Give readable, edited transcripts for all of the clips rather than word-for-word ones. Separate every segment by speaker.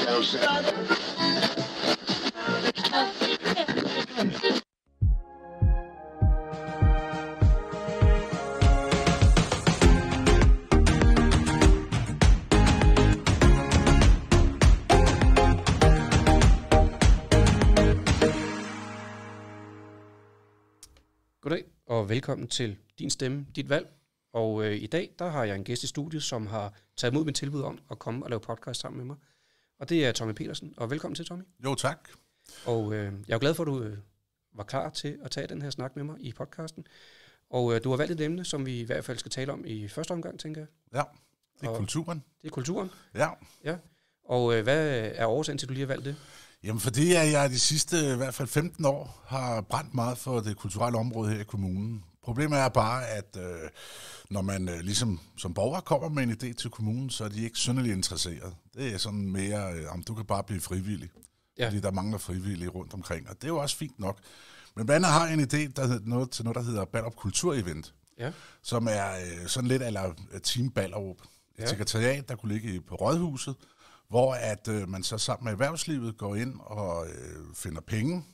Speaker 1: Goddag og velkommen til Din Stemme, Dit Valg. Og i dag der har jeg en gæst i studiet, som har taget imod mit tilbud om at komme og lave podcast sammen med mig. Og det er Tommy Petersen. Og velkommen til, Tommy.
Speaker 2: Jo, tak.
Speaker 1: Og jeg er glad for, at du var klar til at tage den her snak med mig i podcasten. Og du har valgt et emne, som vi i hvert fald skal tale om i første omgang, tænker jeg.
Speaker 2: Ja, det er kulturen.
Speaker 1: Det er kulturen?
Speaker 2: Ja.
Speaker 1: Og hvad er årsagen til, at du lige har valgt det?
Speaker 2: Jamen, fordi jeg de sidste i hvert fald 15 år har brændt meget for det kulturelle område her i kommunen. Problemet er bare, at når man ligesom som borger kommer med en idé til kommunen, så er de ikke synderligt interesseret. Det er sådan mere, om du kan bare blive frivillig. Ja. Fordi der mangler frivillige rundt omkring, og det er jo også fint nok. Men blandt andet har jeg en idé til noget, der hedder Ballerup Kulturevent, som er sådan lidt eller Team Ballerup. Et sekretariat, der kunne ligge på Rådhuset, hvor at man så sammen med erhvervslivet går ind og finder penge.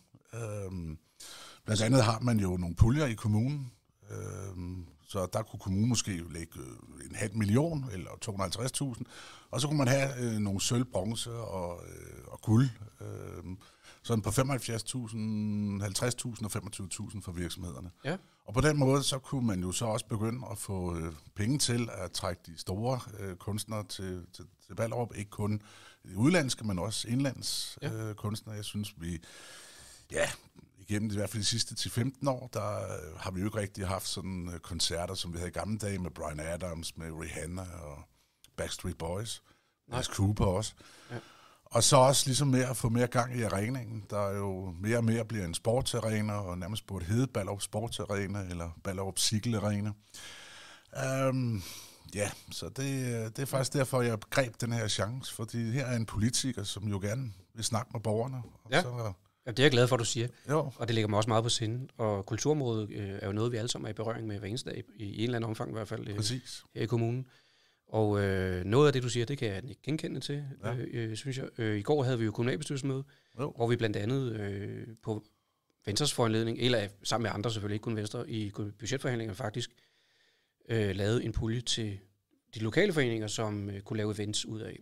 Speaker 2: Blandt andet har man jo nogle puljer i kommunen, så der kunne kommunen måske lægge 500.000 eller 250.000, og så kunne man have nogle sølv, bronze og guld, sådan på 75.000, 50.000 og 25.000 for virksomhederne. Ja. Og på den måde, så kunne man jo så også begynde at få penge til at trække de store kunstnere til Ballerup, ikke kun udlandske, men også indlands kunstnere. Jeg synes, vi igennem i hvert fald de sidste 10-15 år, der har vi jo ikke rigtig haft sådan koncerter, som vi havde i gamle dage med Bryan Adams, med Rihanna og Backstreet Boys, Alice Cooper også. Ja. Og så også ligesom med at få mere gang i arenaen, der jo mere og mere bliver en sportsarena, og nærmest burde hedde Ballerup Sportsarena, eller Ballerup Cykelarena. Så det er faktisk derfor, jeg greb den her chance, fordi her er en politiker, som jo gerne vil snakke med borgerne. Og
Speaker 1: ja, det er jeg glad for, at du siger. Jo. Og det ligger mig også meget på sinde. Og kulturområdet er jo noget, vi alle sammen er i berøring med hver eneste dag, i en eller anden omfang i hvert fald, her i kommunen. Og noget af det, du siger, det kan jeg ikke genkende til, synes jeg. I går havde vi jo kommunalbestyrelsesmøde, hvor vi blandt andet på Venstres foranledning, eller sammen med andre selvfølgelig, ikke kun Venstre, i budgetforhandlingerne faktisk, lavede en pulje til de lokale foreninger, som kunne lave events ud af.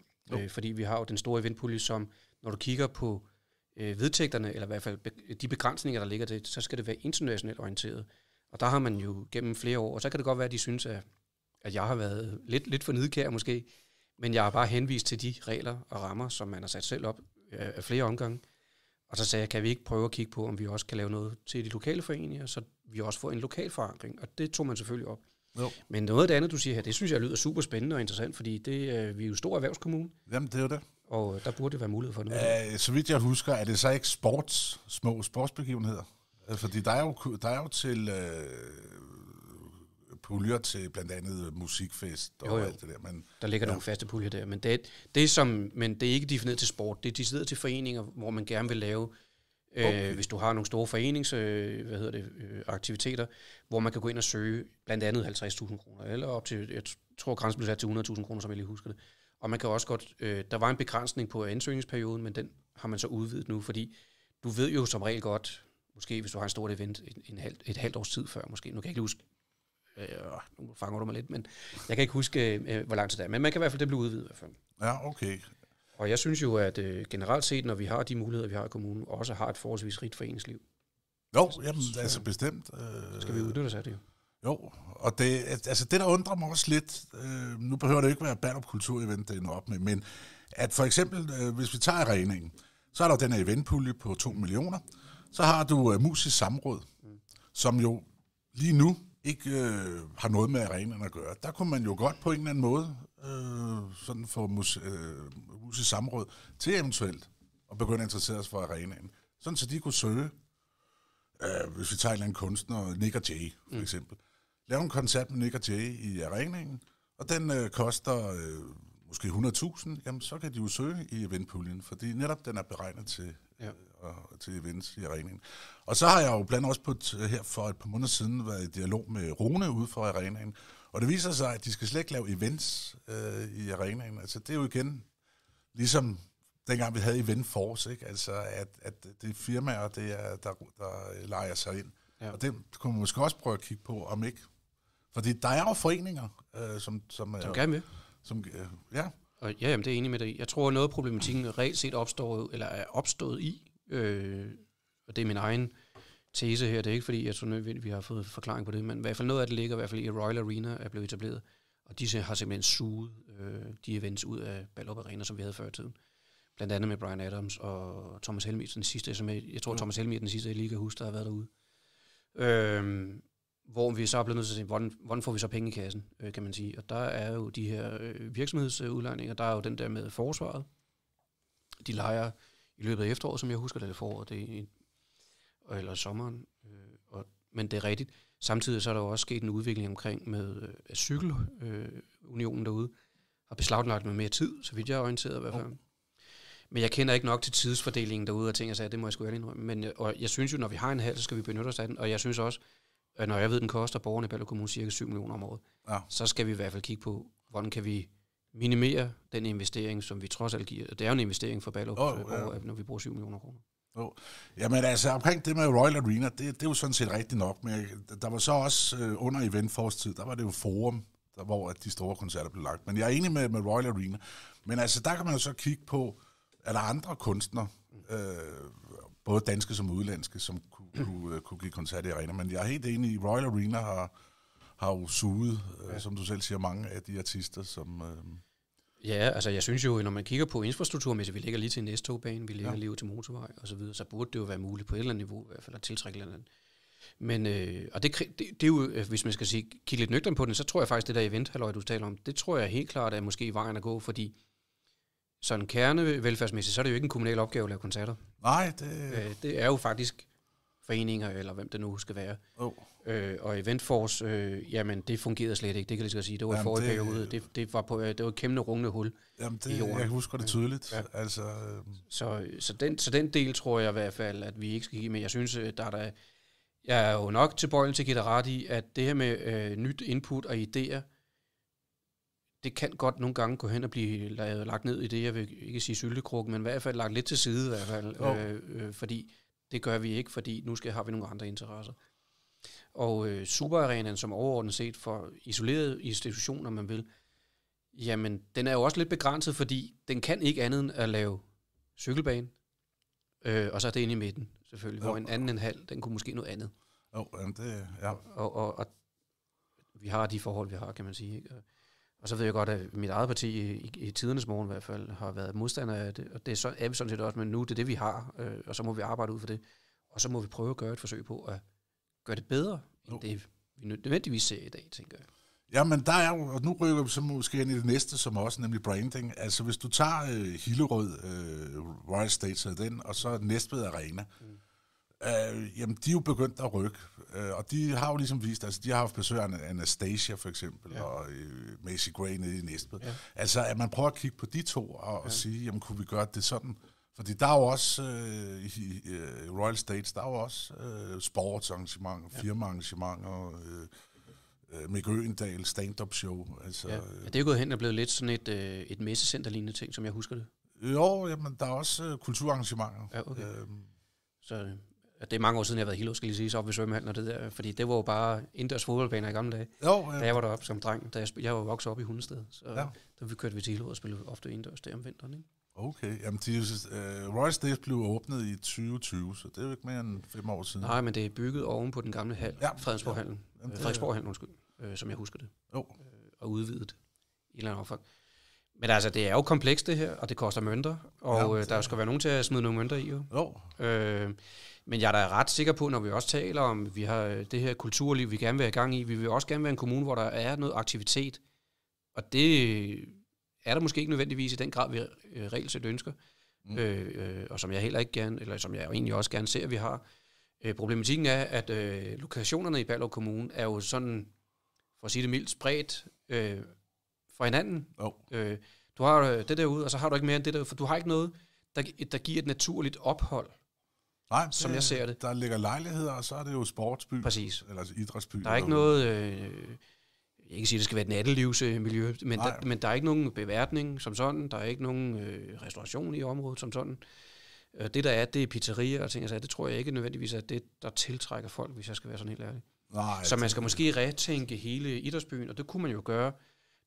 Speaker 1: Fordi vi har jo den store eventpulje, som når du kigger på vedtægterne, eller i hvert fald de begrænsninger, der ligger til, så skal det være internationalt orienteret. Og der har man jo gennem flere år, og så kan det godt være, at de synes, at jeg har været lidt for nidkær måske, men jeg har bare henvist til de regler og rammer, som man har sat selv op af flere omgange. Og så sagde jeg, kan vi ikke prøve at kigge på, om vi også kan lave noget til de lokale foreninger, så vi også får en lokal forankring. Og det tog man selvfølgelig op. Jo. Men noget af det andet, du siger her, det synes jeg lyder super spændende og interessant, fordi vi er jo stor erhvervskommune.
Speaker 2: Jamen, det er jo det.
Speaker 1: Og der burde det være mulighed for noget.
Speaker 2: Så vidt jeg husker, er det så ikke små sportsbegivenheder? Fordi der er jo til puljer til blandt andet musikfest og alt det der. Men,
Speaker 1: der ligger nogle faste puljer der, men det er ikke defineret til sport. Det er decideret til foreninger, hvor man gerne vil lave, hvis du har nogle store aktiviteter, hvor man kan gå ind og søge blandt andet 50.000 kroner, eller op til, jeg tror grænsen blev sat til 100.000 kroner, som jeg lige husker det. Og man kan også godt, der var en begrænsning på ansøgningsperioden, men den har man så udvidet nu, fordi du ved jo som regel godt, måske hvis du har en stort event et halvt års tid før, måske, nu kan jeg ikke huske, nu fanger du mig lidt, men jeg kan ikke huske, hvor lang tid det er, men man kan i hvert fald det blive udvidet i hvert fald.
Speaker 2: Ja, okay.
Speaker 1: Og jeg synes jo, at generelt set, når vi har de muligheder, vi har i kommunen, også har et forholdsvis rigt foreningsliv.
Speaker 2: Jo, jamen, altså bestemt.
Speaker 1: Skal vi udnytte os af det jo?
Speaker 2: Jo, og det der undrer mig også lidt, nu behøver det ikke være Ballerup Kulturevent, det er op med, men at for eksempel, hvis vi tager arenaen, så er der den her eventpulje på 2 millioner, så har du musisk samråd, som jo lige nu ikke har noget med arenaen at gøre. Der kunne man jo godt på en eller anden måde sådan få musisk samråd til eventuelt at begynde at interessere sig for arenaen. Sådan så de kunne søge, hvis vi tager en eller anden kunstner, Nick og Jay for eksempel, lave en koncert med Nick og Jay i arenaen, og den koster måske 100.000, jamen så kan de jo søge i eventpuljen, fordi netop den er beregnet til events i arenaen. Og så har jeg jo blandt også her for et par måneder siden været i dialog med Rune ude for arenaen, og det viser sig, at de skal slet ikke lave events i arenaen. Altså det er jo igen ligesom dengang vi havde Event Force, ikke? Altså, at det er firmaer, der lejer sig ind. Ja. Og det kunne man måske også prøve at kigge på, om ikke. Fordi der er jo foreninger, som
Speaker 1: gerne vil.
Speaker 2: Ja.
Speaker 1: Og ja, jamen, det er enig med dig. Jeg tror, noget af problematikken reelt set er opstået i, og det er min egen tese her, det er ikke fordi, jeg tror nødvendigt, vi har fået forklaring på det, men i hvert fald noget af det ligger i hvert fald i, at Royal Arena er blevet etableret, og de har simpelthen suget de events ud af Ballerup Arena, som vi havde før i tiden. Blandt andet med Bryan Adams og Thomas Helmig, den sidste, jeg tror Thomas Helmig er den sidste, jeg lige kan huske, der har været derude. Hvor vi så er blevet nødt til at sige, hvordan får vi så penge i kassen, kan man sige. Og der er jo de her virksomhedsudlejninger, der er jo den der med forsvaret. De lejer i løbet af efteråret, som jeg husker, det er foråret, eller sommeren. Men det er rigtigt. Samtidig så er der jo også sket en udvikling omkring med cykelunionen derude, har beslaglagt med mere tid, så vidt jeg er orienteret i hvert fald. Men jeg kender ikke nok til tidsfordelingen derude, og tænker sig, det må jeg sgu ærligt indrømme. Men og jeg synes jo, når vi har en hal, så skal vi benytte os af den. Og jeg synes også, at når jeg ved, den koster borgerne i Ballerup Kommune cirka 7 millioner om året, så skal vi i hvert fald kigge på, hvordan kan vi minimere den investering, som vi trods alt giver. Det er jo en investering for Ballerup, når vi bruger 7 millioner kroner.
Speaker 2: Jamen altså, omkring det med Royal Arena, det er jo sådan set rigtigt nok. Men der var så også under Event Force tid, der var det jo Forum, hvor de store koncerter blev lagt. Men jeg er enig med Royal Arena. Men altså, der kan man jo så kigge på, er der andre kunstnere, både danske som udlandske, som kunne give koncert i arena. Men jeg er helt enig i, Royal Arena har jo suget, som du selv siger, mange af de artister, som...
Speaker 1: Ja, altså jeg synes jo, når man kigger på infrastrukturmæssigt, vi ligger lige til en S-togbane, vi ligger lige til motorvej og så videre, så burde det jo være muligt på et eller andet niveau, i hvert fald at tiltrække et eller andet. Men, og det er jo, hvis man skal kigge lidt nøgtern på den, så tror jeg faktisk, det der event-halløj, du taler om, det tror jeg helt klart er måske vejen at gå, fordi sådan kernevelfærdsmæssigt, så er det jo ikke en kommunal opgave at lave koncerter.
Speaker 2: Nej,
Speaker 1: det er jo faktisk foreninger, eller hvem det nu skal være. Og Event Force, jamen det fungerede slet ikke, det kan jeg lige sige. Det var i forrige periode, det var et kæmpe rungende hul i jorden.
Speaker 2: Jeg husker det tydeligt. Ja. Altså,
Speaker 1: så den del tror jeg i hvert fald, at vi ikke skal give, men jeg synes, jeg er jo nok tilbøjelig til at give dig ret i, at det her med nyt input og idéer, det kan godt nogle gange gå hen og blive lagt ned i det, jeg vil ikke sige syltekrukke, men i hvert fald lagt lidt til side i hvert fald, fordi det gør vi ikke, fordi nu har vi nogle andre interesser. Og Superarenaen, som overordnet set for isolerede institutioner, man vil, jamen den er jo også lidt begrænset, fordi den kan ikke andet end at lave cykelbane, og så er det inde i midten selvfølgelig, hvor en anden en halv, den kunne måske noget andet. Og vi har de forhold, vi har, kan man sige, ikke? Og så ved jeg godt, at mit eget parti i tidernes morgen i hvert fald har været modstander af det, og det er vi sådan set også, men nu det er det, vi har, og så må vi arbejde ud for det, og så må vi prøve at gøre et forsøg på at gøre det bedre, end det vi nødvendigvis ser i dag, tænker jeg.
Speaker 2: Ja, men der er jo, og nu rykker vi så måske ind i det næste, som også nemlig branding. Altså hvis du tager Hillerød, Royal Stage den, og så Næstved Arena, jamen de er jo begyndt at rykke, og de har jo ligesom vist, altså de har haft besøg af Anastasia for eksempel, og Macy Gray nede i Næstved. Ja. Altså at man prøver at kigge på de to, og sige, jamen kunne vi gøre det sådan? Fordi der er jo også i Royal Stage, der er jo også sportsarrangementer, firmaarrangementer, Mick Øgendahl, stand-up show. Altså,
Speaker 1: det er gået hen og blevet lidt sådan et messecenter-lignende ting, som jeg husker det.
Speaker 2: Jo, jamen, der er også kulturarrangementer.
Speaker 1: Ja, okay. Så det er mange år siden, jeg har været helt skal lige sige, så op ved svømmehallen og det der, fordi det var jo bare indendørs fodboldbaner i gamle dage.
Speaker 2: Jo,
Speaker 1: da jeg var deroppe som dreng, jeg var vokset op i Hundested, så der kørte vi til Hillerød og spillede ofte indendørs der om vinteren, ikke?
Speaker 2: Okay, jamen Royal Stage blev åbnet i 2020, så det er jo ikke mere end 5 år siden.
Speaker 1: Nej, men det er bygget oven på den gamle hal, Fredensborghallen, Frederiksborghallen, som jeg husker det, og udvidet i en eller anden omfang. Men altså, det er jo komplekst det her, og det koster mønter, og der skal være nogen til at smide nogle mønter i, jo. Men jeg er da ret sikker på, når vi også taler om, vi har det her kulturliv, vi gerne vil have gang i, vi vil også gerne være en kommune, hvor der er noget aktivitet, og det er der måske ikke nødvendigvis i den grad, vi reelt set ønsker, og som jeg heller ikke gerne, eller som jeg egentlig også gerne ser, at vi har. Problematikken er, at lokationerne i Ballerup Kommune er jo sådan, for at sige det mildt, spredt fra hinanden. Du har det derude, og så har du ikke mere end det derude, for du har ikke noget, der giver et naturligt ophold.
Speaker 2: Nej,
Speaker 1: som jeg ser det.
Speaker 2: Der ligger lejligheder, og så er det jo sportsby.
Speaker 1: Præcis.
Speaker 2: Eller idrætsby.
Speaker 1: Der er ikke noget... jeg ikke sige, at det skal være et nattelivsmiljø, men der er ikke nogen beværtning som sådan, der er ikke nogen restauration i området som sådan. Det der er, det er pizzerier og ting, altså, det tror jeg ikke nødvendigvis er det, der tiltrækker folk, hvis jeg skal være sådan helt ærlig.
Speaker 2: Nej,
Speaker 1: så man skal måske retænke hele idrætsbyen, og det kunne man jo gøre,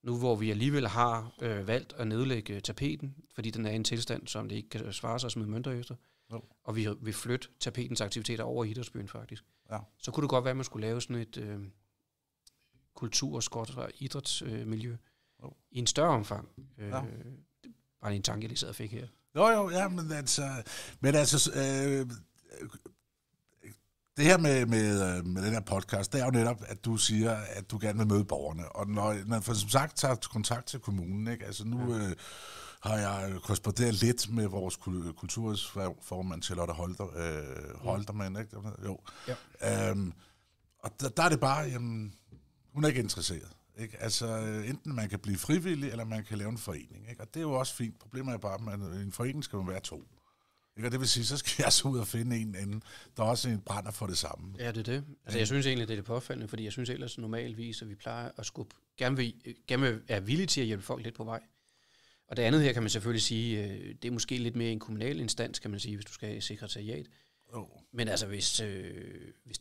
Speaker 1: nu hvor vi alligevel har valgt at nedlægge tapeten, fordi den er i en tilstand, som det ikke kan svare sig at smide mønter efter. Jo. Og vi vil flytte tapetens aktiviteter over i idrætsbyen faktisk. Ja. Så kunne det godt være, at man skulle lave sådan et kultur- og idrætsmiljø i en større omfang. Bare en tanke, jeg lige sad og fik her.
Speaker 2: Jo, ja, men altså det her med den her podcast, det er jo netop, at du siger, at du gerne vil møde borgerne. Og når man som sagt tager kontakt til kommunen, ikke? Altså nu har jeg korresponderet lidt med vores kulturformand Charlotte Holtermann, ikke? Jo. Ja. Og der er det bare, jamen, hun er ikke interesseret. Ikke? Altså enten man kan blive frivillig, eller man kan lave en forening. Ikke? Og det er jo også fint. Problemet er bare, at en forening skal man være 2. Ikke? Og det vil sige, så skal jeg så ud og finde en anden, der også en brænder for det samme.
Speaker 1: Ja, det er det. Altså jeg synes egentlig, det er det påfaldende, fordi jeg synes ellers normalvis, at vi plejer at skubbe, gerne er villige til at hjælpe folk lidt på vej. Og det andet her kan man selvfølgelig sige, det er måske lidt mere en kommunal instans, kan man sige, hvis du skal i sekretariat. Men altså, hvis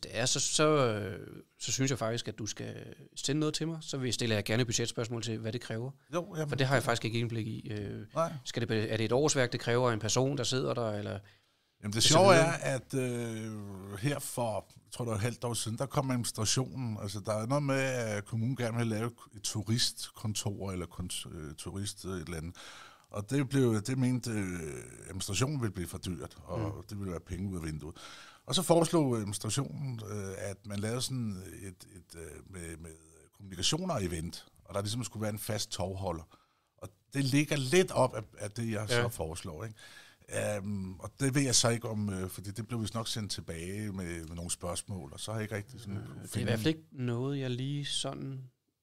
Speaker 1: det er, så synes jeg faktisk, at du skal sende noget til mig. Så stiller jeg gerne et budgetspørgsmål til, hvad det kræver. For det har jeg faktisk ikke indblik i. Er det et årsværk, det kræver en person, der sidder der? Eller
Speaker 2: jamen det sjove er, at her for, jeg tror det var et halvt år siden, der kom administrationen. Altså der er noget med, at kommunen gerne vil lave et turistkontor, eller turist et eller andet. Og det mente administrationen ville blive for dyrt, og det ville være penge ud af vinduet. Og så foreslog administrationen, at man lavede sådan med kommunikationer og event, og der ligesom skulle være en fast tovholder. Og det ligger lidt op af det, jeg så foreslår, ikke? Og det ved jeg så ikke om, fordi det blev vist nok sendt tilbage med nogle spørgsmål, og så har jeg ikke rigtig sådan...
Speaker 1: Det er i hvert fald ikke noget, jeg lige sådan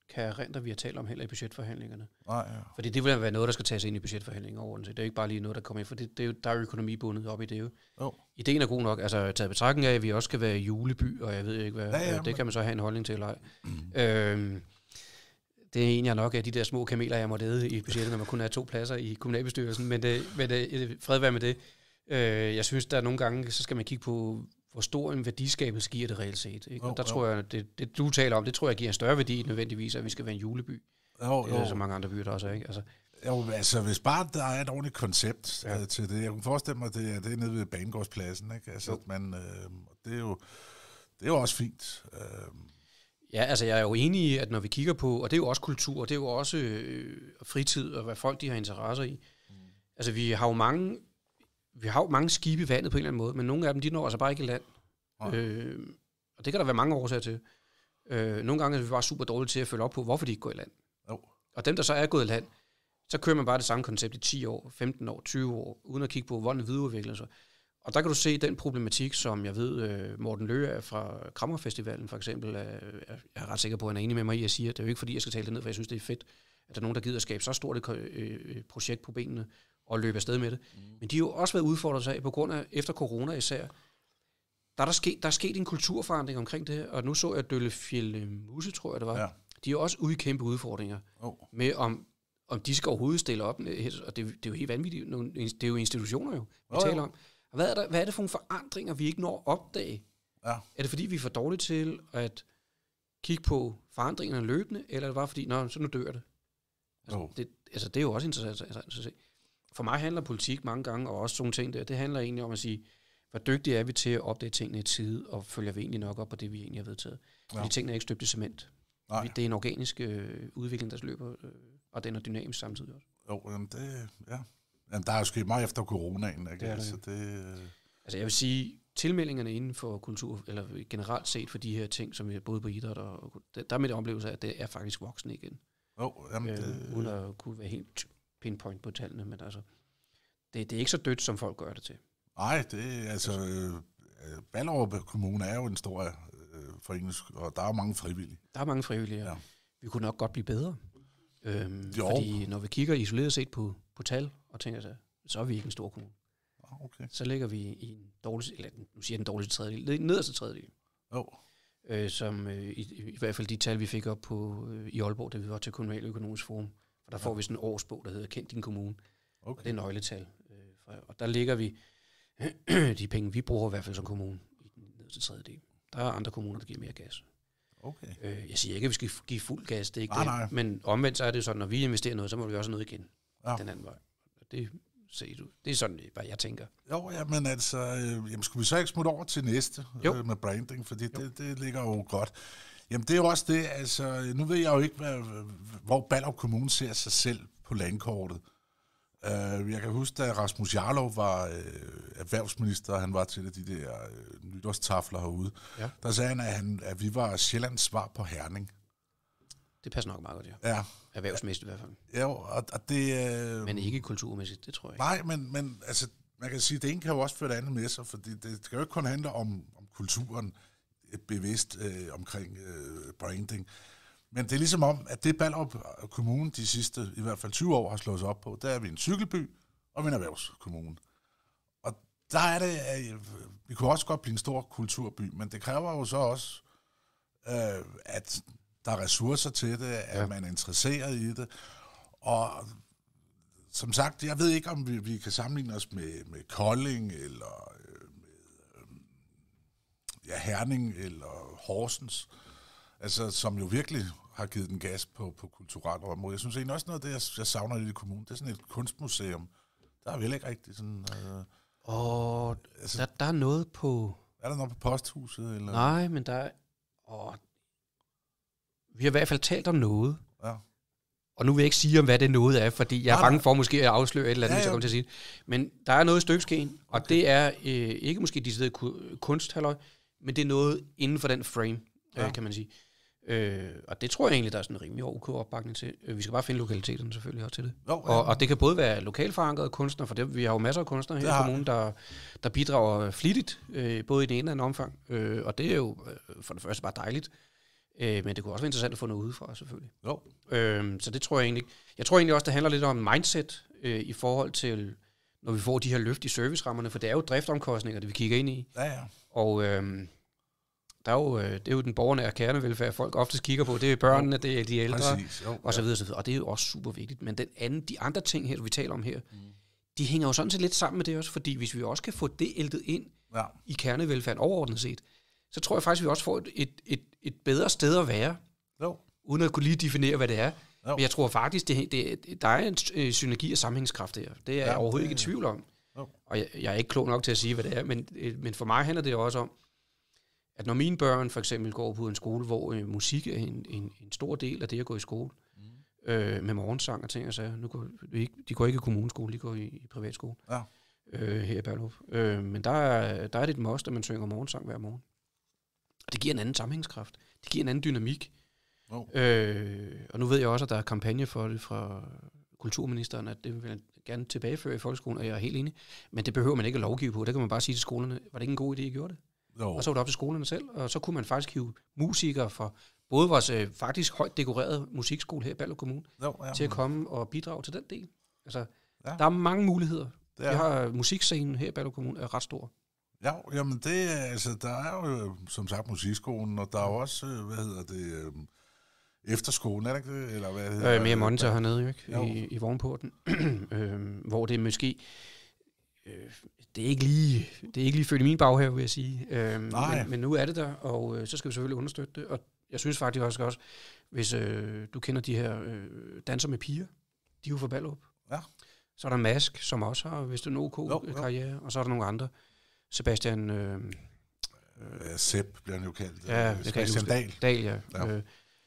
Speaker 1: kan erindre, vi har talt om heller i budgetforhandlingerne.
Speaker 2: Nej, ja.
Speaker 1: Fordi det vil være noget, der skal tages ind i budgetforhandlinger over den. Det er ikke bare lige noget, der kommer ind, for der er økonomi bundet op i det jo. Ideen er god nok, altså taget betragtning af, at vi også skal være juleby, og jeg ved ikke hvad, det kan man så have en holdning til eller ej. Det er en, jeg nok af de der små kameler, jeg måtte æde i budgettet, når man kun har 2 pladser i kommunalbestyrelsen, men fred være med det. Jeg synes, der nogle gange, så skal man kigge på, hvor stor en værdiskabelse giver det reelt set. Ikke? Og der tror jeg, det du taler om, det tror jeg giver en større værdi nødvendigvis, at vi skal være en juleby. Så mange andre byer der også, ikke? Altså.
Speaker 2: Jo, altså hvis bare der er et ordentligt koncept til det. Jeg kunne forestille mig, at det er nede ved Banegårdspladsen, ikke? Altså, det er jo også fint.
Speaker 1: Ja, altså jeg er jo enig i, at når vi kigger på, og det er jo også kultur, og det er jo også fritid, og hvad folk de har interesser i. Altså vi har jo mange skibe i vandet på en eller anden måde, men nogle af dem, de når altså bare ikke i land. Og det kan der være mange årsager til. Nogle gange er vi bare super dårlige til at følge op på, hvorfor de ikke går i land. Og dem, der så er gået i land, så kører man bare det samme koncept i 10 år, 15 år, 20 år, uden at kigge på, hvordan det videreudvikler sig. Og der kan du se den problematik, som jeg ved, Morten Løe fra Krammerfestivalen for eksempel, jeg er ret sikker på, at han er enig med mig i at sige, at det er jo ikke fordi, jeg skal tale det ned, for jeg synes, det er fedt, at der er nogen, der gider at skabe så stort et projekt på benene og løbe afsted med det. Men de har jo også været udfordret af, på grund af, efter corona især, der er sket en kulturforandring omkring det her, og nu så jeg Døllefjelde Muse, tror jeg det var. Ja. De er jo også ude i kæmpe udfordringer med, om de skal overhovedet stille op, og det er jo helt vanvittigt. Det er jo institutioner jo, vi taler om. Og hvad er det for nogle forandringer, vi ikke når at opdage? Ja. Er det fordi, vi er for dårlige til at kigge på forandringerne løbende, eller er det bare fordi, så nu dør det? Altså, det er jo også interessant at se. For mig handler politik mange gange, og også sådan ting der, det handler egentlig om at sige, hvor dygtige er vi til at opdage tingene i tide, og følger vi egentlig nok op på det, vi egentlig har vedtaget. Fordi tingene er ikke støbt i cement. Det er en organisk udvikling, der løber, og den er dynamisk samtidig også.
Speaker 2: Jamen Jamen, der er jo sket meget efter coronaen, ikke?
Speaker 1: Altså jeg vil sige, tilmeldingerne inden for kultur, eller generelt set for de her ting, som vi både på idræt, og der er mit oplevelse af, at det er faktisk voksne igen. Uden at kunne være helt pinpoint på tallene, men altså, det er ikke så dødt, som folk gør det til.
Speaker 2: Nej, det er altså, Ballerup Kommune er jo en stor forening, og der er jo mange frivillige.
Speaker 1: Der er mange frivillige, ja. Vi kunne nok godt blive bedre. Fordi når vi kigger isoleret set på tal og tænker, så er vi ikke en stor kommune.
Speaker 2: Okay.
Speaker 1: Så ligger vi i en dårlig, eller nu siger jeg den dårligste tredjedel, nederste tredjedel. som i hvert fald de tal, vi fik op på i Aalborg, da vi var til Kommunaløkonomisk Forum. Og der får vi sådan en årsbog, der hedder Kend din kommune. Okay. Og det er nøgletal. Og der ligger vi de penge, vi bruger i hvert fald som kommune, i den nederste tredjedel. Der er andre kommuner, der giver mere gas. Okay. Jeg siger ikke, at vi skal give fuld gas, det er ikke det. Nej. Men omvendt så er det sådan, når vi investerer noget, så må vi også noget igen den anden vej. Det er sådan, hvad jeg tænker.
Speaker 2: Jo, ja, men altså, skulle vi så ikke smutte over til næste med branding, fordi det ligger jo godt. Jamen, det er jo også det, altså, nu ved jeg jo ikke, hvor Ballerup Kommune ser sig selv på landkortet. Jeg kan huske, da Rasmus Jarlov var erhvervsminister, og han var til de der nytårstafler herude, der sagde han, at vi var Sjællands svar på Herning.
Speaker 1: Det passer nok meget godt, ja. Erhvervsmæssigt i hvert fald.
Speaker 2: Ja, og det...
Speaker 1: men ikke kulturmæssigt, det tror jeg
Speaker 2: ikke. Nej, men altså, man kan sige, at det ene kan jo også føre det andet med sig, fordi det skal jo ikke kun handle om kulturen bevidst omkring branding. Men det er ligesom om, at det Ballerup Kommune de sidste, i hvert fald 20 år, har slået sig op på, der er vi en cykelby og en erhvervskommune. Og der er det, vi kunne også godt blive en stor kulturby, men det kræver jo så også, at der er ressourcer til det, at man er interesseret i det. Og som sagt, jeg ved ikke, om vi kan sammenligne os med Kolding, eller Herning, eller Horsens, altså, som jo virkelig har givet den gas på kulturelt område. Jeg synes egentlig også noget af det, jeg savner lidt i kommunen, det er sådan et kunstmuseum. Der er vel ikke rigtig sådan...
Speaker 1: altså, der er noget på...
Speaker 2: Er der noget på posthuset? Eller?
Speaker 1: Nej, men der er... vi har i hvert fald talt om noget. Ja. Og nu vil jeg ikke sige, om hvad det noget er, fordi jeg er bange for måske at afsløre et eller andet, hvis jeg kommer til at sige. Men der er noget i støbeskeen, og det er ikke måske decideret kunsthalløj, men det er noget inden for den frame, kan man sige. Og det tror jeg egentlig, der er sådan en rimelig ok opbakning til. Vi skal bare finde lokaliteterne selvfølgelig også til det. Og det kan både være lokalt forankrede kunstnere, for det, vi har jo masser af kunstnere her i kommunen, der bidrager flittigt, både i det ene og anden omfang. Og det er jo for det første bare dejligt. Men det kunne også være interessant at få noget udefra, selvfølgelig. Så det tror jeg egentlig. Jeg tror egentlig også, det handler lidt om mindset i forhold til, når vi får de her løft i servicerammerne, for det er jo driftomkostninger, det vi kigger ind i. Og der er jo, det er jo den borgernære kernevelfærd, folk oftest kigger på. Det er børnene, det er de ældre, og så videre, så videre. Og det er jo også super vigtigt. Men de andre ting her, vi taler om her, de hænger jo sådan set lidt sammen med det også, fordi hvis vi også kan få det ældet ind i kernevelfærden overordnet set, så tror jeg faktisk, at vi også får et bedre sted at være, uden at kunne lige definere, hvad det er. Men jeg tror faktisk, der er en synergi og sammenhængskraft der. Det er jeg overhovedet ikke i tvivl om. Og jeg er ikke klog nok til at sige, hvad det er, men for mig handler det også om, at når mine børn for eksempel går på en skole, hvor musik er en stor del af det at gå i skole, med morgensang og ting og sager. De går ikke i kommuneskole, de går i privatskole her i Ballerup. Men der er det et must, at man synger morgensang hver morgen. Og det giver en anden sammenhængskraft. Det giver en anden dynamik. Og nu ved jeg også, at der er kampagne for det fra kulturministeren, at det vil gerne tilbageføre i folkeskolen, og jeg er helt enig. Men det behøver man ikke at lovgive på. Det kan man bare sige til skolerne. Var det ikke en god idé, I gjorde det? Og så var det op til skolerne selv, og så kunne man faktisk hive musikere fra både vores faktisk højt dekorerede musikskole her i Ballerup Kommune til at komme og bidrage til den del. Altså, der er mange muligheder. Vi har musikscenen her i Ballerup Kommune er ret stor.
Speaker 2: Ja, jamen det altså, der er jo som sagt musikskolen, og der er jo også, efterskolen, er det ikke det? Eller hvad hedder
Speaker 1: mere monitor hernede, jo ikke? I Vognporten, hvor det måske... Det er ikke lige født i min baghave, vil jeg sige. Men nu er det der, og så skal vi selvfølgelig understøtte det. Og jeg synes faktisk også, hvis du kender de her danser med piger, de er jo fra Ballerup. Ja. Så er der Mask, som også har vist en OK-karriere, og så er der nogle andre. Sebastian...
Speaker 2: Sepp bliver han jo kaldt.
Speaker 1: Ja, Sebastian Dahl,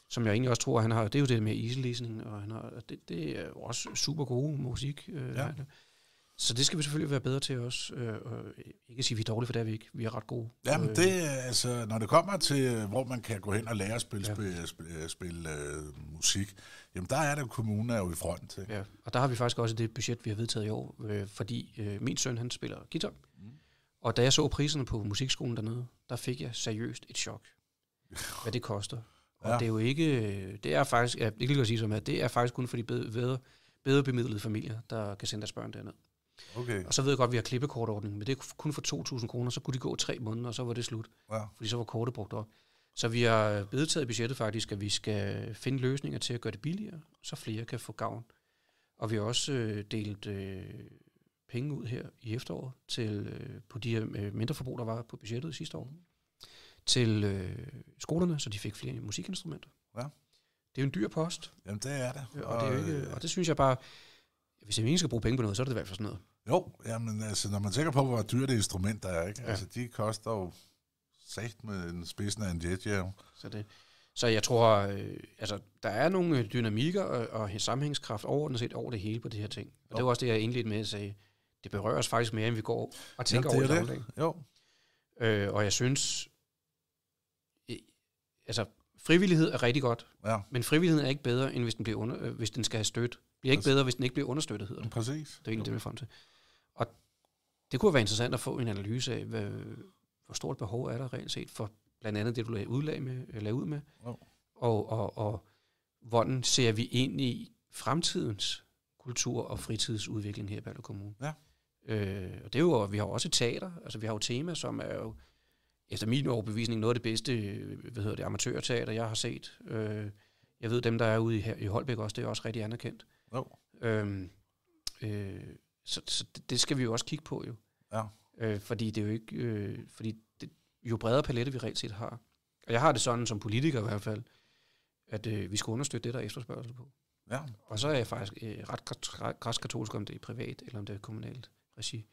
Speaker 1: som jeg egentlig også tror, han har... Det er jo det med easy-listening, og han har, det er også super gode musik. Så det skal vi selvfølgelig være bedre til også. Ikke at sige, at vi er dårlige, for det er vi ikke. Vi er ret gode.
Speaker 2: Jamen det altså, når det kommer til, hvor man kan gå hen og lære at spille musik, jamen der er det, kommunen er jo i front. Ikke?
Speaker 1: Ja, og der har vi faktisk også det budget, vi har vedtaget i år, fordi min søn, han spiller guitar. Og da jeg så priserne på musikskolen dernede, der fik jeg seriøst et chok, hvad det koster. Og det er jo ikke, det er faktisk, jeg ikke kan sige som at det er faktisk kun for de bedre bemidlede familier, der kan sende deres børn derned. Okay. Og så ved jeg godt, at vi har klippekortordning, men det er kun for 2.000 kroner, så kunne de gå 3 måneder, og så var det slut. Ja. Fordi så var kortet brugt op. Så vi har vedtaget i budgettet faktisk, at vi skal finde løsninger til at gøre det billigere, så flere kan få gavn. Og vi har også delt penge ud her i efteråret til, på de her mindre forbrug, der var på budgettet sidste år, til skolerne, så de fik flere musikinstrumenter.
Speaker 2: Ja.
Speaker 1: Det er jo en dyr post.
Speaker 2: Jamen, det er det.
Speaker 1: Og det synes jeg bare, hvis jeg ikke skal bruge penge på noget, så er det i hvert fald sådan noget.
Speaker 2: Jo, jamen altså, når man tænker på, hvor dyre det instrumenter er, ikke? Ja. Altså, de koster jo sagt med en spidsen af en jetjager.
Speaker 1: Så jeg tror, altså, der er nogle dynamikker og sammenhængskraft overordnet set over det hele på det her ting. Og det var også det, jeg indledte med at sige, det berører os faktisk mere, end vi går og tænker over det.
Speaker 2: Jo.
Speaker 1: Og jeg synes, altså, frivillighed er rigtig godt, men frivilligheden er ikke bedre, end hvis den skal have støtte. Bliver ikke bedre, hvis den ikke bliver understøttet, hedder det.
Speaker 2: Præcis.
Speaker 1: Det er egentlig det, vi frem til. Og det kunne være interessant at få en analyse af, hvor stort behov er der reelt set for blandt andet det, du lagde ud med. Og hvordan ser vi ind i fremtidens kultur- og fritidsudvikling her i Ballerup Kommune.
Speaker 2: Ja.
Speaker 1: Og det er jo, vi har også et teater, altså vi har jo tema, som er jo, efter min overbevisning, noget af det bedste, amatørteater, jeg har set. Jeg ved, dem, der er ude i Holbæk også, det er også rigtig anerkendt. Så det skal vi jo også kigge på, jo.
Speaker 2: Ja.
Speaker 1: Fordi det er jo ikke, jo bredere palette vi reelt set har. Og jeg har det sådan som politiker i hvert fald, at vi skal understøtte det, der er efterspørgsel på.
Speaker 2: Ja.
Speaker 1: Og så er jeg faktisk ret græskatolsk, om det er privat eller om det er kommunalt regi.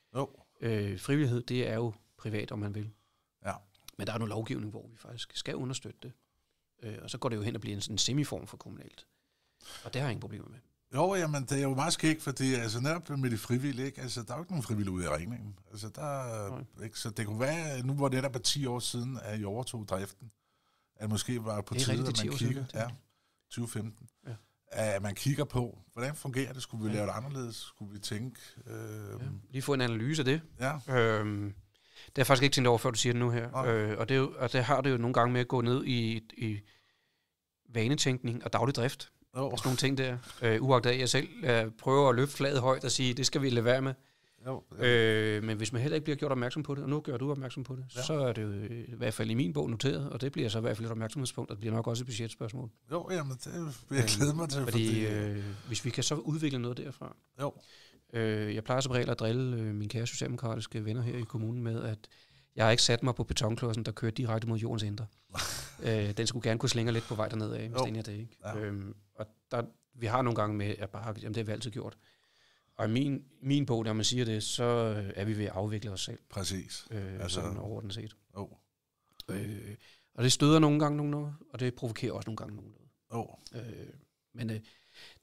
Speaker 1: Frivillighed, det er jo privat, om man vil.
Speaker 2: Ja.
Speaker 1: Men der er noget lovgivning, hvor vi faktisk skal understøtte det. Og så går det jo hen og bliver en semiform for kommunalt. Og det har jeg ingen problemer med.
Speaker 2: Jo, jamen, det er jo meget skægt, fordi altså, netop med de frivillige, ikke? Altså, der er jo ikke nogen frivillige ude i arenaen. Altså, ikke? Så det kunne være, nu hvor det netop 10 år siden, at I overtog driften, at måske var på tide, at man kigger, 2015, at man kigger på, hvordan fungerer det? Skulle vi lave det anderledes? Skulle vi tænke?
Speaker 1: Lige få en analyse af det.
Speaker 2: Ja.
Speaker 1: Det har jeg faktisk ikke tænkt over, før du siger det nu her. Og det har det jo nogle gange med at gå ned i vanetænkning og daglig drift. Sådan nogle ting der. Uagtet at jeg selv prøver at løfte flaget højt og sige, det skal vi lade være med. Men hvis man heller ikke bliver gjort opmærksom på det, og nu gør du opmærksom på det, så er det jo i hvert fald i min bog noteret, og det bliver så i hvert fald et opmærksomhedspunkt, og det bliver nok også et budgetspørgsmål.
Speaker 2: Jo, jamen det vil jeg glæde mig til.
Speaker 1: Fordi hvis vi kan så udvikle noget derfra. Jeg plejer som regel at drille mine kære socialdemokratiske venner her i kommunen med, at jeg har ikke sat mig på betonklodsen, der kører direkte mod jordens indre. Den skulle gerne kunne slænge lidt på vej derned af, hvis det er det, ikke? Og vi har nogle gange med, at bare, jamen det har vi altid gjort. Og i min bog, når man siger det, så er vi ved at afvikle os selv.
Speaker 2: Præcis.
Speaker 1: Sådan overordnet set. Og det støder nogle gange noget, og det provokerer også nogle gange noget. Men det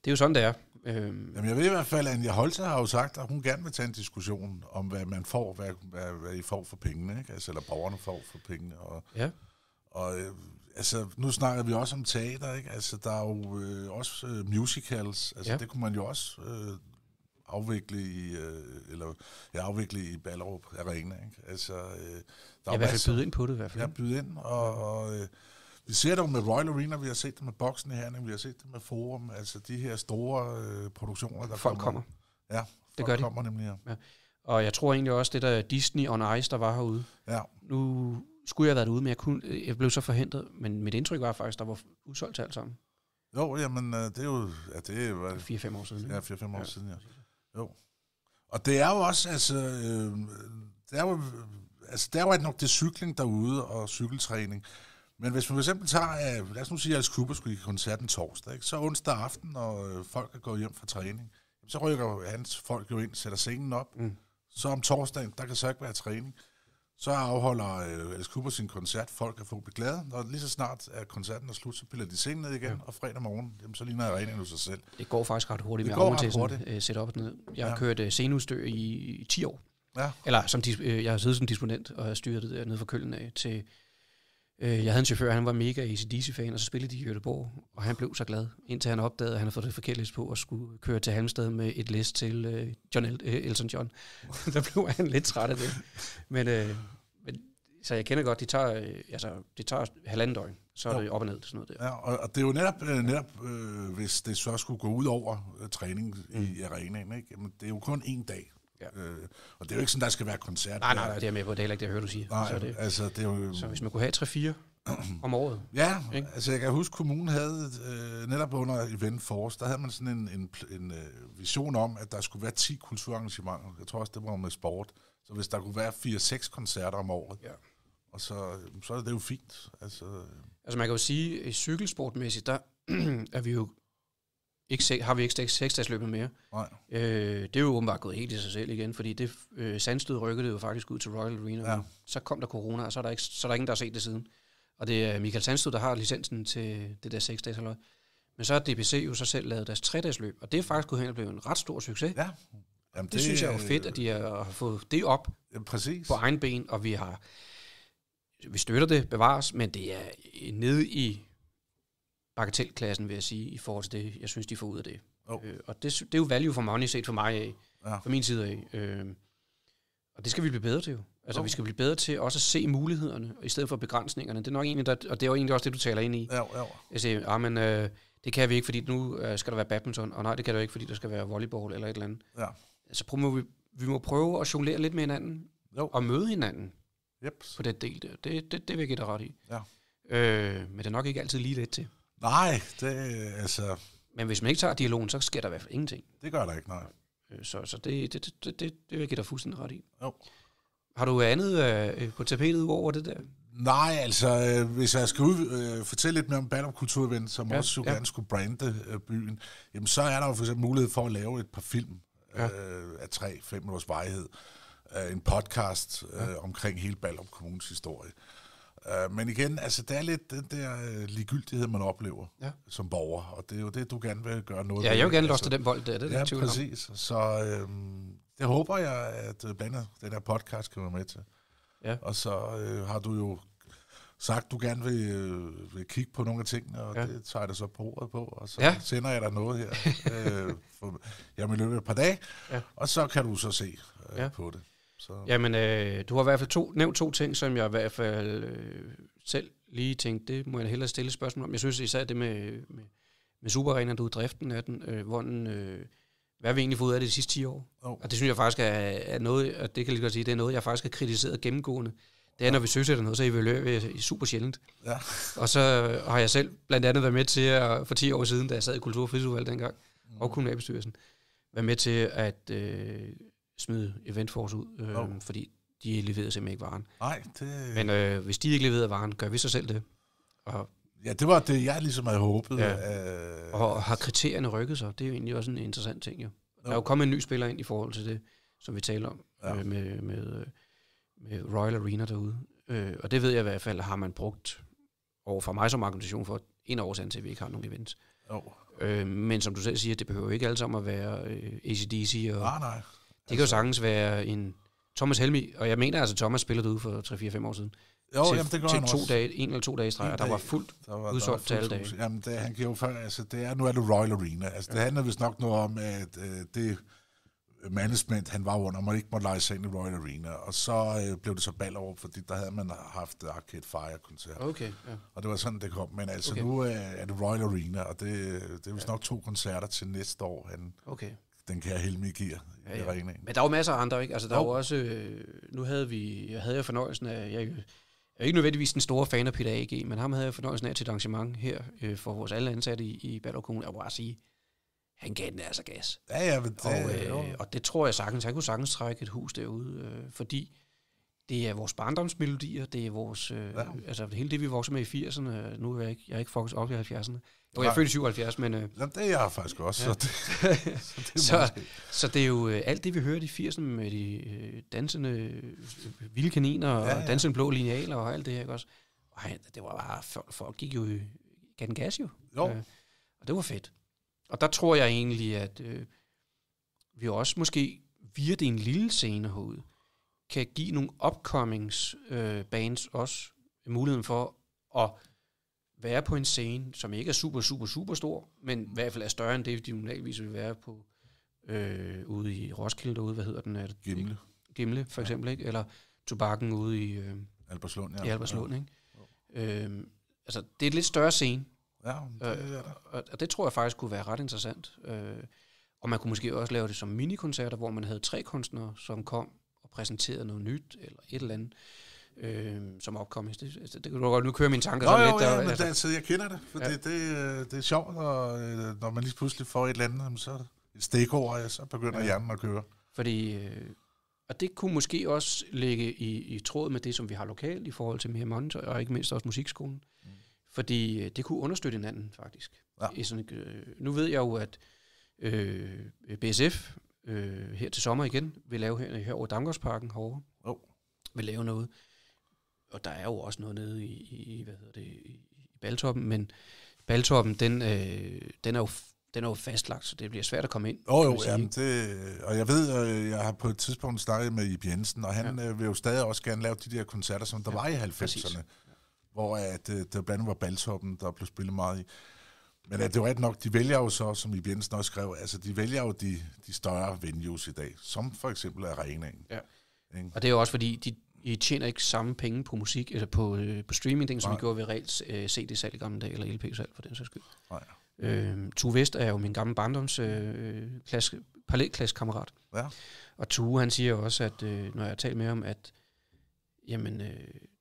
Speaker 1: er jo sådan, det er.
Speaker 2: Jamen jeg ved i hvert fald, at Anja Holter har jo sagt, at hun gerne vil tage en diskussion om, hvad man får, hvad I får for pengene, ikke? Altså, eller borgerne får for pengene. Og altså, nu snakker vi også om teater, ikke? Altså, der er jo også musicals. Altså, det kunne man jo også afvikle i Ballerup Arena, ikke? Altså, der er i hvert fald
Speaker 1: byde ind på det i hvert fald.
Speaker 2: Ja, byde ind, og vi ser det jo med Royal Arena, vi har set det med Boksen her, vi har set det med Forum, altså de her store produktioner, der
Speaker 1: folk kommer.
Speaker 2: Ja,
Speaker 1: det gør de.
Speaker 2: Kommer nemlig her.
Speaker 1: Ja. Og jeg tror egentlig også, det der Disney on Ice, der var herude.
Speaker 2: Ja.
Speaker 1: Nu skulle jeg have været derude, men jeg blev så forhindret, men mit indtryk var faktisk, der var udsolgt alt sammen.
Speaker 2: Jo, jamen det er jo... Ja, det var
Speaker 1: 4-5 år siden.
Speaker 2: Ja, 4-5 år siden, ja. Jo. Og det er jo også, altså... der er jo nok det cykling derude og cykeltræning. Men hvis man for eksempel tager, lad os nu sige, at Alice Cooper skulle i koncerten torsdag, ikke? Så onsdag aften, når folk er gået hjem fra træning, så rykker hans folk jo ind, sætter scenen op. Så om torsdagen, der kan så ikke være træning. Så afholder Alice Cooper sin koncert, folk kan få beglade, og lige så snart at koncerten er slut, så piller de scenen ned igen, og fredag morgen, jamen, så ligner arenaen jo sig selv.
Speaker 1: Det går faktisk ret hurtigt med at afmontere setup ned. Jeg har kørt sceneudstyr i 10 år.
Speaker 2: Ja.
Speaker 1: Eller jeg har siddet som disponent og har styret det der nede fra Køllen af til... Jeg havde en chauffør, han var mega AC/DC-fan, og så spillede de i Göteborg, og han blev så glad, indtil han opdagede, at han havde fået det forkert list på, og skulle køre til Halmstad med et list til Elton John. Der blev han lidt træt af det. Men så jeg kender godt, de tager 1,5 døgn, så er det op og ned til sådan noget der.
Speaker 2: Ja, og det er jo netop hvis det så skulle gå ud over træning i arenaen, ikke? Jamen, det er jo kun 1 dag. Ja. Og det er jo ikke sådan, der skal være koncert.
Speaker 1: Nej, det er med på, det er heller ikke det, jeg hører, du siger.
Speaker 2: Nej,
Speaker 1: så hvis man kunne have 3-4 om året.
Speaker 2: Ja, ikke? Altså jeg kan huske, kommunen havde netop under Event Force, der havde man sådan en vision om, at der skulle være 10 kulturarrangementer. Jeg tror også, det var med sport. Så hvis der kunne være 4-6 koncerter om året, og så er det jo fint. Altså
Speaker 1: man kan jo sige, at cykelsportmæssigt, der er vi jo har vi ikke seksdagsløbet mere.
Speaker 2: Nej.
Speaker 1: Det er jo åbenbart gået helt i sig selv igen, fordi det Sandstød rykkede jo faktisk ud til Royal Arena. Ja. Så kom der corona, og så er der ingen, der har set det siden. Og det er Michael Sandstød, der har licensen til det der 6-dages halløj. Men så har DBC jo så selv lavet deres 3-dagsløb, og det er faktisk gået hen og blevet en ret stor succes.
Speaker 2: Ja. Jamen,
Speaker 1: det synes jeg er jo fedt, at de har fået det op på egen ben, og vi støtter det, bevares, men det er nede i bagatelklassen, vil jeg sige, i forhold til det, jeg synes, de får ud af det. Og det er jo value for money set for mig af, fra min side af. Og det skal vi blive bedre til jo. Altså, vi skal blive bedre til også at se mulighederne, i stedet for begrænsningerne. Det er nok egentlig, og det er jo egentlig også det, du taler ind i.
Speaker 2: Ja.
Speaker 1: Jeg siger, det kan vi ikke, fordi nu skal der være badminton, og nej, det kan der ikke, fordi der skal være volleyball eller et eller andet. Ja. Altså, vi må prøve at jonglere lidt med hinanden, og møde hinanden på den del der. Det vil jeg give dig ret i. Ja. Men det er nok ikke altid lige let til.
Speaker 2: Nej, det altså...
Speaker 1: Men hvis man ikke tager dialogen, så sker der i hvert fald ingenting.
Speaker 2: Det gør der ikke, nej.
Speaker 1: Så det vil jeg give dig fuldstændig ret i. Jo. Har du andet på tapetet over det der?
Speaker 2: Nej, altså, hvis jeg skal fortælle lidt mere om Ballerup Kulturevent, som også jo gerne skulle brande byen, jamen så er der jo for eksempel mulighed for at lave et par film af 3-5 minutters varighed. En podcast omkring hele Ballerup Kommunes historie. Men igen, altså, det er lidt den der ligegyldighed, man oplever som borger, og det er jo det, du gerne vil gøre noget
Speaker 1: med. Jeg vil gerne losse den bold der, det er
Speaker 2: det. Ja, præcis. Så det håber jeg, at blandt andet den her podcast kan være med til. Ja. Og så har du jo sagt, du gerne vil kigge på nogle af tingene, og det tager jeg da så på ordet på, og så sender jeg dig noget her. Jeg vil løbe et par dage, og så kan du så se på det. Så.
Speaker 1: Jamen, du har i hvert fald nævnt 2 ting, som jeg i hvert fald selv lige tænkte, det må jeg hellere stille spørgsmål om. Jeg synes især det med Superarenaen, du er driften af den, hvad har vi egentlig fået ud af det de sidste 10 år? Og det synes jeg faktisk er noget, og det kan jeg lige sige, det er noget, jeg faktisk har kritiseret gennemgående. Det er, når vi søgsætter noget, så evaluerer vi super sjældent. Ja. Og så har jeg selv blandt andet været med til, for 10 år siden, da jeg sad i Kultur- og Fritidsudvalget dengang, og kommunalbestyrelsen, være med til at smide Event Force ud, fordi de leverede simpelthen ikke varen.
Speaker 2: Nej, det...
Speaker 1: Men hvis de ikke leverede varen, gør vi så selv det. Og
Speaker 2: ja, det var det, jeg ligesom havde håbet. Ja.
Speaker 1: Og har kriterierne rykket sig? Det er jo egentlig også en interessant ting, jo. Der er jo kommet en ny spiller ind i forhold til det, som vi taler om, med Royal Arena derude. Og det ved jeg i hvert fald, har man brugt over for mig som argumentation for en årsagen til, at vi ikke har nogen events. Men som du selv siger, det behøver ikke alle sammen at være AC/DC. Og
Speaker 2: nej.
Speaker 1: Det kan jo sagtens være en Thomas Helmi, og jeg mener altså, Thomas spillede derude for 3-4-5 år siden.
Speaker 2: Jo, jamen, det gør han også.
Speaker 1: 1 eller 2 dage i streg, og der var fuldt udsolgt til alle dage.
Speaker 2: Jamen, han giver jo før, altså, nu er det Royal Arena. Altså, det handler vist nok noget om, at det management, han var under, man ikke måtte lege sig ind i Royal Arena, og så blev det så Ballerup, fordi der havde man haft Arcade Fire-koncert.
Speaker 1: Okay, ja.
Speaker 2: Og det var sådan, det kom. Men altså, nu er det Royal Arena, og det er vist nok 2 koncerter til næste år, den kære Helmi giver i arenaen.
Speaker 1: Men der er jo masser af andre, ikke? Altså, der er jo også, nu havde jeg fornøjelsen af, jeg er ikke nødvendigvis den store fan af Peter A.G., men ham havde jeg fornøjelsen af til et arrangement her for vores alle ansatte i Ballerup Kommune. Jeg må bare sige, han gav den altså gas. Og det tror jeg sagtens. Han kunne sagtens trække et hus derude, fordi det er vores barndomsmelodier, det er vores, altså hele det, vi vokser med i 80'erne. Nu er jeg er ikke faktisk op i 70'erne. Jeg er født i 77, men...
Speaker 2: Jamen, det er jeg faktisk også.
Speaker 1: Ja. Så det er jo alt det, vi hørte i 80'erne med de dansende vilde kaniner og dansende blå linealer og alt det her, ikke også? Det var bare... Folk gik jo gav den gas jo. Og det var fedt. Og der tror jeg egentlig, at vi også måske via det en lille scene herude kan give nogle upcomings bands også muligheden for at være på en scene, som ikke er super, super, super stor, men i hvert fald er større end det, de normalvis vil være på ude i Roskilde derude, hvad hedder den? Gimle, for eksempel, ikke? Eller Tobakken ude i
Speaker 2: Albertslund,
Speaker 1: i Albertslund, ikke? Altså, det er et lidt større scene.
Speaker 2: Ja, det er der.
Speaker 1: Og det tror jeg faktisk kunne være ret interessant. Og man kunne måske også lave det som minikoncerter, hvor man havde 3 kunstnere, som kom og præsenterede noget nyt, eller et eller andet. som opkommer. Det kan du godt nu køre mine tanker
Speaker 2: sådan
Speaker 1: lidt.
Speaker 2: Ja, men altså, jeg kender det, for det er sjovt, og når man lige pludselig får et eller andet, så et stikord, så begynder hjernen at køre.
Speaker 1: Fordi, og det kunne måske også ligge i tråd med det, som vi har lokalt i forhold til mere monitor, og ikke mindst også musikskolen. Fordi det kunne understøtte hinanden, faktisk. Ja. Nu ved jeg jo, at BSF her til sommer igen vil lave her over Damgårdsparken herovre. Vil lave noget. Og der er jo også noget nede i Baltoppen, men Baltoppen, den er jo fastlagt, så det bliver svært at komme ind.
Speaker 2: Jamen og jeg ved, jeg har på et tidspunkt snakket med Ib Jensen, og han vil jo stadig også gerne lave de der koncerter, som der var i 90'erne, hvor det blandt andet var Baltoppen, der blev spillet meget i. Men det er jo ret nok, de vælger jo så, som Ib Jensen også skrev, altså de vælger jo de større venues i dag, som for eksempel arenaen. Ja.
Speaker 1: Og det er jo også fordi, I tjener ikke samme penge på musik, eller på streaming, som I gjorde ved reelt CD-salg i gamle dage, eller LP-salg for den sags skyld. Tue Vest er jo min gamle barndoms parallelklassekammerat. Ja. Og Tue, han siger også, at når jeg har talt med ham, at jamen,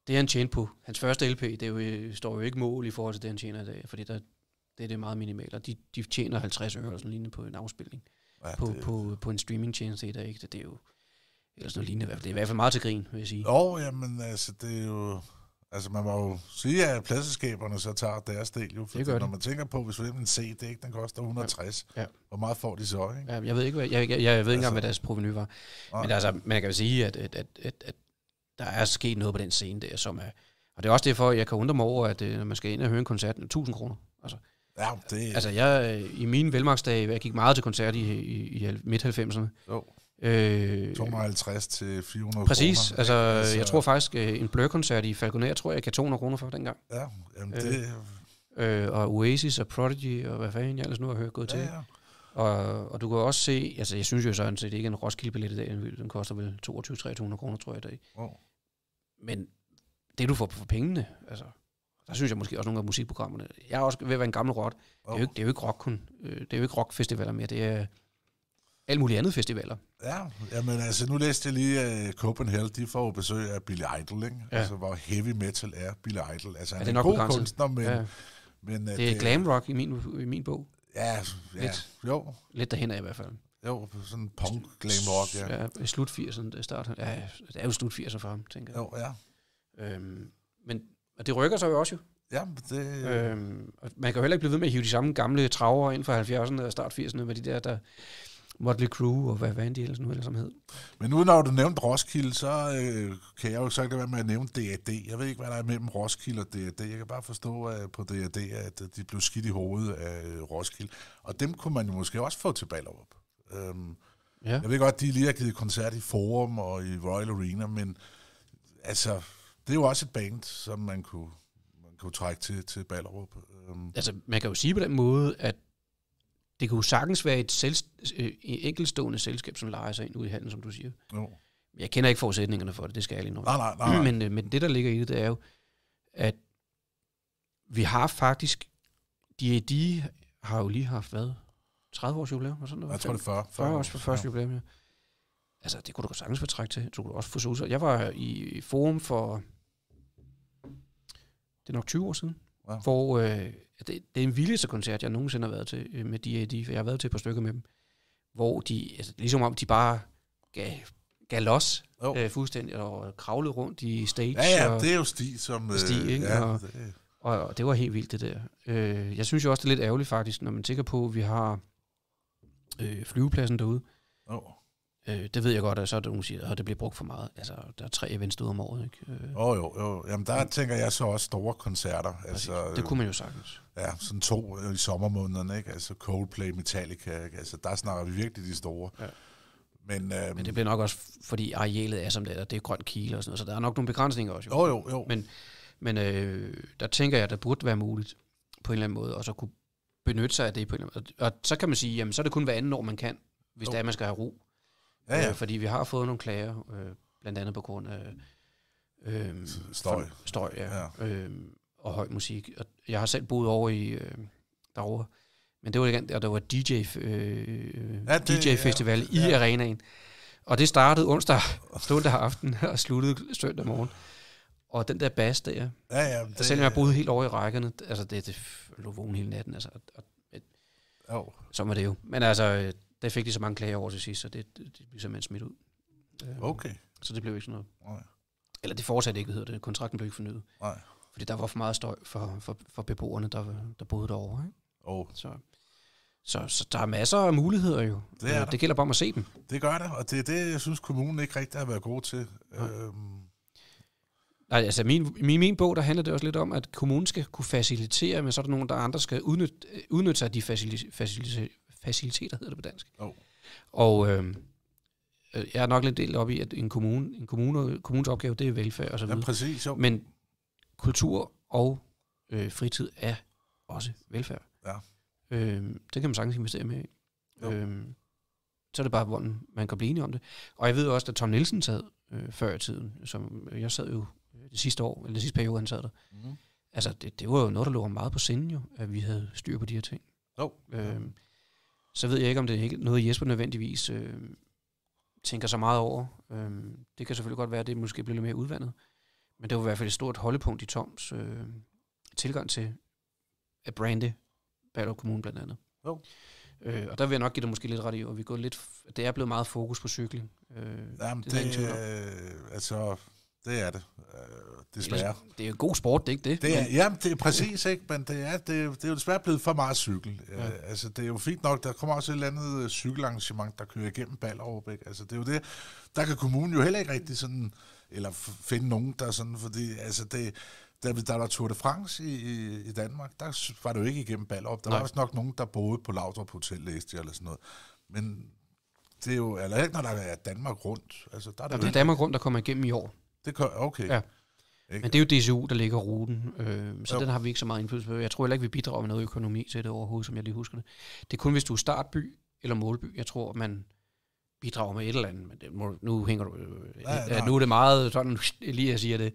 Speaker 1: det han tjente på hans første LP, det står jo ikke mål i forhold til det, han tjener i dag, fordi det er meget minimalt, og de tjener 50 øre eller sådan lignende på en afspilning på en streamingtjeneste i dag, ikke? Det er jo eller sådan noget lignende. Det er i hvert fald meget til grin, vil jeg sige.
Speaker 2: Jamen altså, det er jo... Altså, man må jo sige, at pladselskaberne så tager deres del jo. For når man tænker på, hvis du en CD, ikke, den koster 160. Ja. Hvor meget får de så, ikke?
Speaker 1: Ja, jeg ved ikke, engang, hvad deres provenu var. Men altså, man kan jo sige, at der er sket noget på den scene der, som er... Og det er også derfor, jeg kan undre mig over, at når man skal ind og høre en koncert, 1.000 kroner. Altså,
Speaker 2: ja, det...
Speaker 1: Altså, jeg i mine velmagtsdage, jeg gik meget til koncert i midt-90'erne.
Speaker 2: 250 til 400
Speaker 1: præcis, kroner. Altså, jeg tror faktisk, en Blur-koncert i Falconer, tror jeg kan 200 kroner for dengang.
Speaker 2: Ja, jamen det...
Speaker 1: og Oasis og Prodigy, og hvad fanden jeg ellers nu har hørt gået til. Ja. Og du kan også se, altså jeg synes jo sådan set ikke en Roskilde-billet i dag, den koster vel 22-300 kroner, tror jeg i dag. Men det du får for pengene, altså, der synes jeg måske også nogle af musikprogrammerne. Jeg er også ved at være en gammel rot. Det er jo ikke rock kun. Det er jo ikke rockfestivaler mere, det er alle mulige andre festivaler.
Speaker 2: Ja, men altså nu læste jeg lige Copenhagen, de får jo besøg af Billy Idol, ikke? Ja. Altså hvor heavy metal er Billy Idol. Altså han er en god kunstner, men
Speaker 1: det er glam rock i min bog.
Speaker 2: Ja, jo.
Speaker 1: Lidt derhen af i hvert fald.
Speaker 2: Jo, sådan punk glam rock, ja.
Speaker 1: Ja, slut 80'erne, start. Ja, det er jo slut 80'erne for ham, tænker jeg.
Speaker 2: Jo, ja.
Speaker 1: Men det rykker sig jo også jo.
Speaker 2: Ja, det...
Speaker 1: man kan jo heller ikke blive ved med at hive de samme gamle traver ind fra 70'erne og start 80'erne, med de der Motley Crue og hvad de ellers nu hed.
Speaker 2: Men nu når du nævnte Roskilde, så kan jeg jo så ikke være med at nævne D.A.D. Jeg ved ikke, hvad der er mellem Roskilde og D.A.D. Jeg kan bare forstå på D.A.D., at de blev skidt i hovedet af Roskilde. Og dem kunne man jo måske også få til Ballerup. Jeg ved godt, de lige har givet koncert i Forum og i Royal Arena, men altså, det er jo også et band, som man kunne trække til Ballerup.
Speaker 1: Altså, man kan jo sige på den måde, at det kunne sagtens være et enkeltstående selskab, som leger sig ind ude i handlen, som du siger. Jo. Jeg kender ikke forudsætningerne for det skal jeg lige nå.
Speaker 2: Nej.
Speaker 1: Men det, der ligger i det, er jo, at vi har faktisk... D.A.D. har jo lige haft, 30 års jubilæum?
Speaker 2: Jeg tror, det er
Speaker 1: 40 års for første jubilæum, ja. Altså, det kunne du godt sagtens få træk til. Du kunne også få solsat. Jeg var i Forum for... Det er nok 20 år siden. Ja. Hvor... det er en vildeste koncert, jeg nogensinde har været til med D.A.D., for jeg har været til et par stykker med dem, hvor de, altså, ligesom om de bare gav los fuldstændig, og kravlede rundt i stage.
Speaker 2: Ja, det er jo Stig, som...
Speaker 1: Stig, ikke? Ja, og det var helt vildt, det der. Jeg synes jo også, det er lidt ærgerligt faktisk, når man tænker på, at vi har flyvepladsen derude. Det ved jeg godt, at så er det nogen, siger, at det bliver brugt for meget. Altså, der er 3 events derude om året, ikke?
Speaker 2: Jo. Jamen, der tænker jeg så også store koncerter. Altså,
Speaker 1: det kunne man jo sagtens.
Speaker 2: Ja, sådan 2 i sommermånederne, ikke? Altså Coldplay, Metallica, ikke? Altså, der snakker vi virkelig de store. Ja. Men
Speaker 1: det bliver nok også, fordi arealet er som det er, det er grønt kile og sådan noget, så der er nok nogle begrænsninger også.
Speaker 2: Jo.
Speaker 1: Men der tænker jeg, at der burde være muligt på en eller anden måde, og så kunne benytte sig af det på en eller anden måde. Og så kan man sige, jamen, så er det kun hver anden år, man kan, hvis det er, man skal have ro. Ja. Fordi vi har fået nogle klager, blandt andet på grund af støj ja. Og høj musik. Og jeg har selv boet over i derovre, men det var igen, der var DJ-festival i arenaen. Og det startede onsdag aften og sluttede søndag morgen. Og den der bas der, selvom jeg boede helt over i rækkerne, altså det lå vågen hele natten, altså, så var det jo. Men altså, der fik de så mange klager over til sidst, så det blev simpelthen smidt ud.
Speaker 2: Okay.
Speaker 1: Så det blev ikke sådan noget.
Speaker 2: Nej.
Speaker 1: Eller det fortsatte ikke, hedder det. Kontrakten blev ikke fornyet.
Speaker 2: Nej.
Speaker 1: Fordi der var for meget støj for beboerne, der boede derovre. Ikke? Så der er masser af muligheder jo. Det gælder bare om at se dem.
Speaker 2: Det gør det, og det er det, jeg synes, kommunen ikke rigtig har været god til.
Speaker 1: Nej, altså min bog, der handler det også lidt om, at kommunen skal kunne facilitere, men så er der nogen, der andre skal udnytte sig af de faciliteter, hedder det på dansk. Og jeg er nok lidt delt op i, at kommunens opgave, det er velfærd og så videre.
Speaker 2: Ja, præcis, jo.
Speaker 1: Men kultur og fritid er også velfærd.
Speaker 2: Ja.
Speaker 1: Det kan man sagtens investere med i. Så er det bare, hvordan man kan blive enige om det. Og jeg ved også, at Tom Nielsen sad før i tiden, som jeg sad jo det sidste år, eller det sidste periode, han sad der. Mm. Altså, det var jo noget, der lå meget på sinden jo, at vi havde styr på de her ting. Så ved jeg ikke, om det er noget, Jesper nødvendigvis tænker så meget over. Det kan selvfølgelig godt være, at det måske bliver lidt mere udvandet. Men det var i hvert fald et stort holdepunkt i Toms tilgang til at brande Ballerup Kommune blandt andet. Og der vil jeg nok give dig måske lidt ret i, og vi går lidt. Det er blevet meget fokus på cykling.
Speaker 2: Jamen, det er det. Desværre.
Speaker 1: Det er jo god sport, det er ikke det?
Speaker 2: Jamen, det er præcis, ikke? Men det er jo desværre blevet for meget cykel. Ja. Altså, det er jo fint nok. Der kommer også et eller andet cykelarrangement, der kører igennem Ballerup, ikke? Altså, det er jo det. Der kan kommunen jo heller ikke rigtig sådan, eller finde nogen, der sådan, fordi, altså, der var Tour de France i Danmark, der var det jo ikke igennem Ballerup. Der var også nok nogen, der boede på Laudrup Hotel, læste eller sådan noget. Men det er jo, eller ikke, når der er Danmark rundt. Altså, der er
Speaker 1: det er Danmark rundt, der kommer igennem i år.
Speaker 2: Okay.
Speaker 1: Ja. Men det er jo DCU, der ligger ruten, så den har vi ikke så meget indflydelse på. Jeg tror heller ikke, vi bidrager med noget økonomi til det overhovedet, som jeg lige husker det. Det er kun, hvis du er startby eller målby. Jeg tror, man bidrager med et eller andet, men nu hænger du... Nu er det meget sådan, lige at sige det,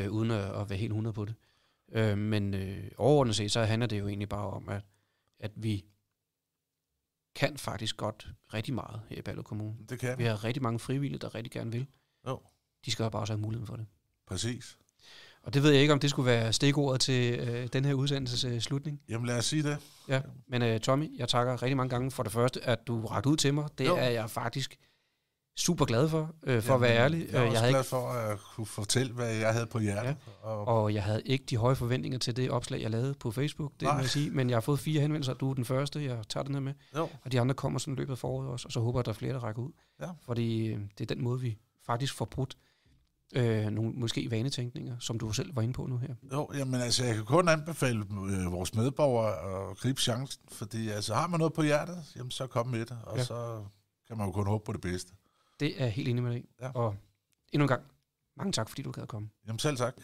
Speaker 1: uden at være helt 100 på det. Men overordnet set, så handler det jo egentlig bare om, at vi kan faktisk godt rigtig meget her i Ballerup Kommune.
Speaker 2: Det kan
Speaker 1: vi. Har rigtig mange frivillige, der rigtig gerne vil. De skal bare også have muligheden for det.
Speaker 2: Præcis.
Speaker 1: Og det ved jeg ikke, om det skulle være stikordet til den her udsendelses slutning.
Speaker 2: Jamen lad os sige det.
Speaker 1: Ja, men Tommy, jeg takker rigtig mange gange for det første, at du rakte ud til mig. Det er jeg faktisk super glad for at være ærlig.
Speaker 2: Jeg er også glad for at kunne fortælle, hvad jeg havde på hjertet.
Speaker 1: Ja. Og jeg havde ikke de høje forventninger til det opslag, jeg lavede på Facebook, det må jeg sige. Men jeg har fået 4 henvendelser, du er den første, jeg tager den her med. Og de andre kommer sådan løbet af foråret også, og så håber jeg, at der er flere, der rækker ud. Ja. Fordi det er den måde, vi faktisk får brudt nogle måske vanetænkninger, som du selv var inde på nu her.
Speaker 2: Jamen altså, jeg kan kun anbefale vores medborgere at gribe chancen, fordi altså, har man noget på hjertet, jamen så kom med det, og så kan man jo kun håbe på det bedste.
Speaker 1: Det er helt enig med dig. Ja. Og endnu en gang, mange tak, fordi du gad at komme.
Speaker 2: Jamen selv tak.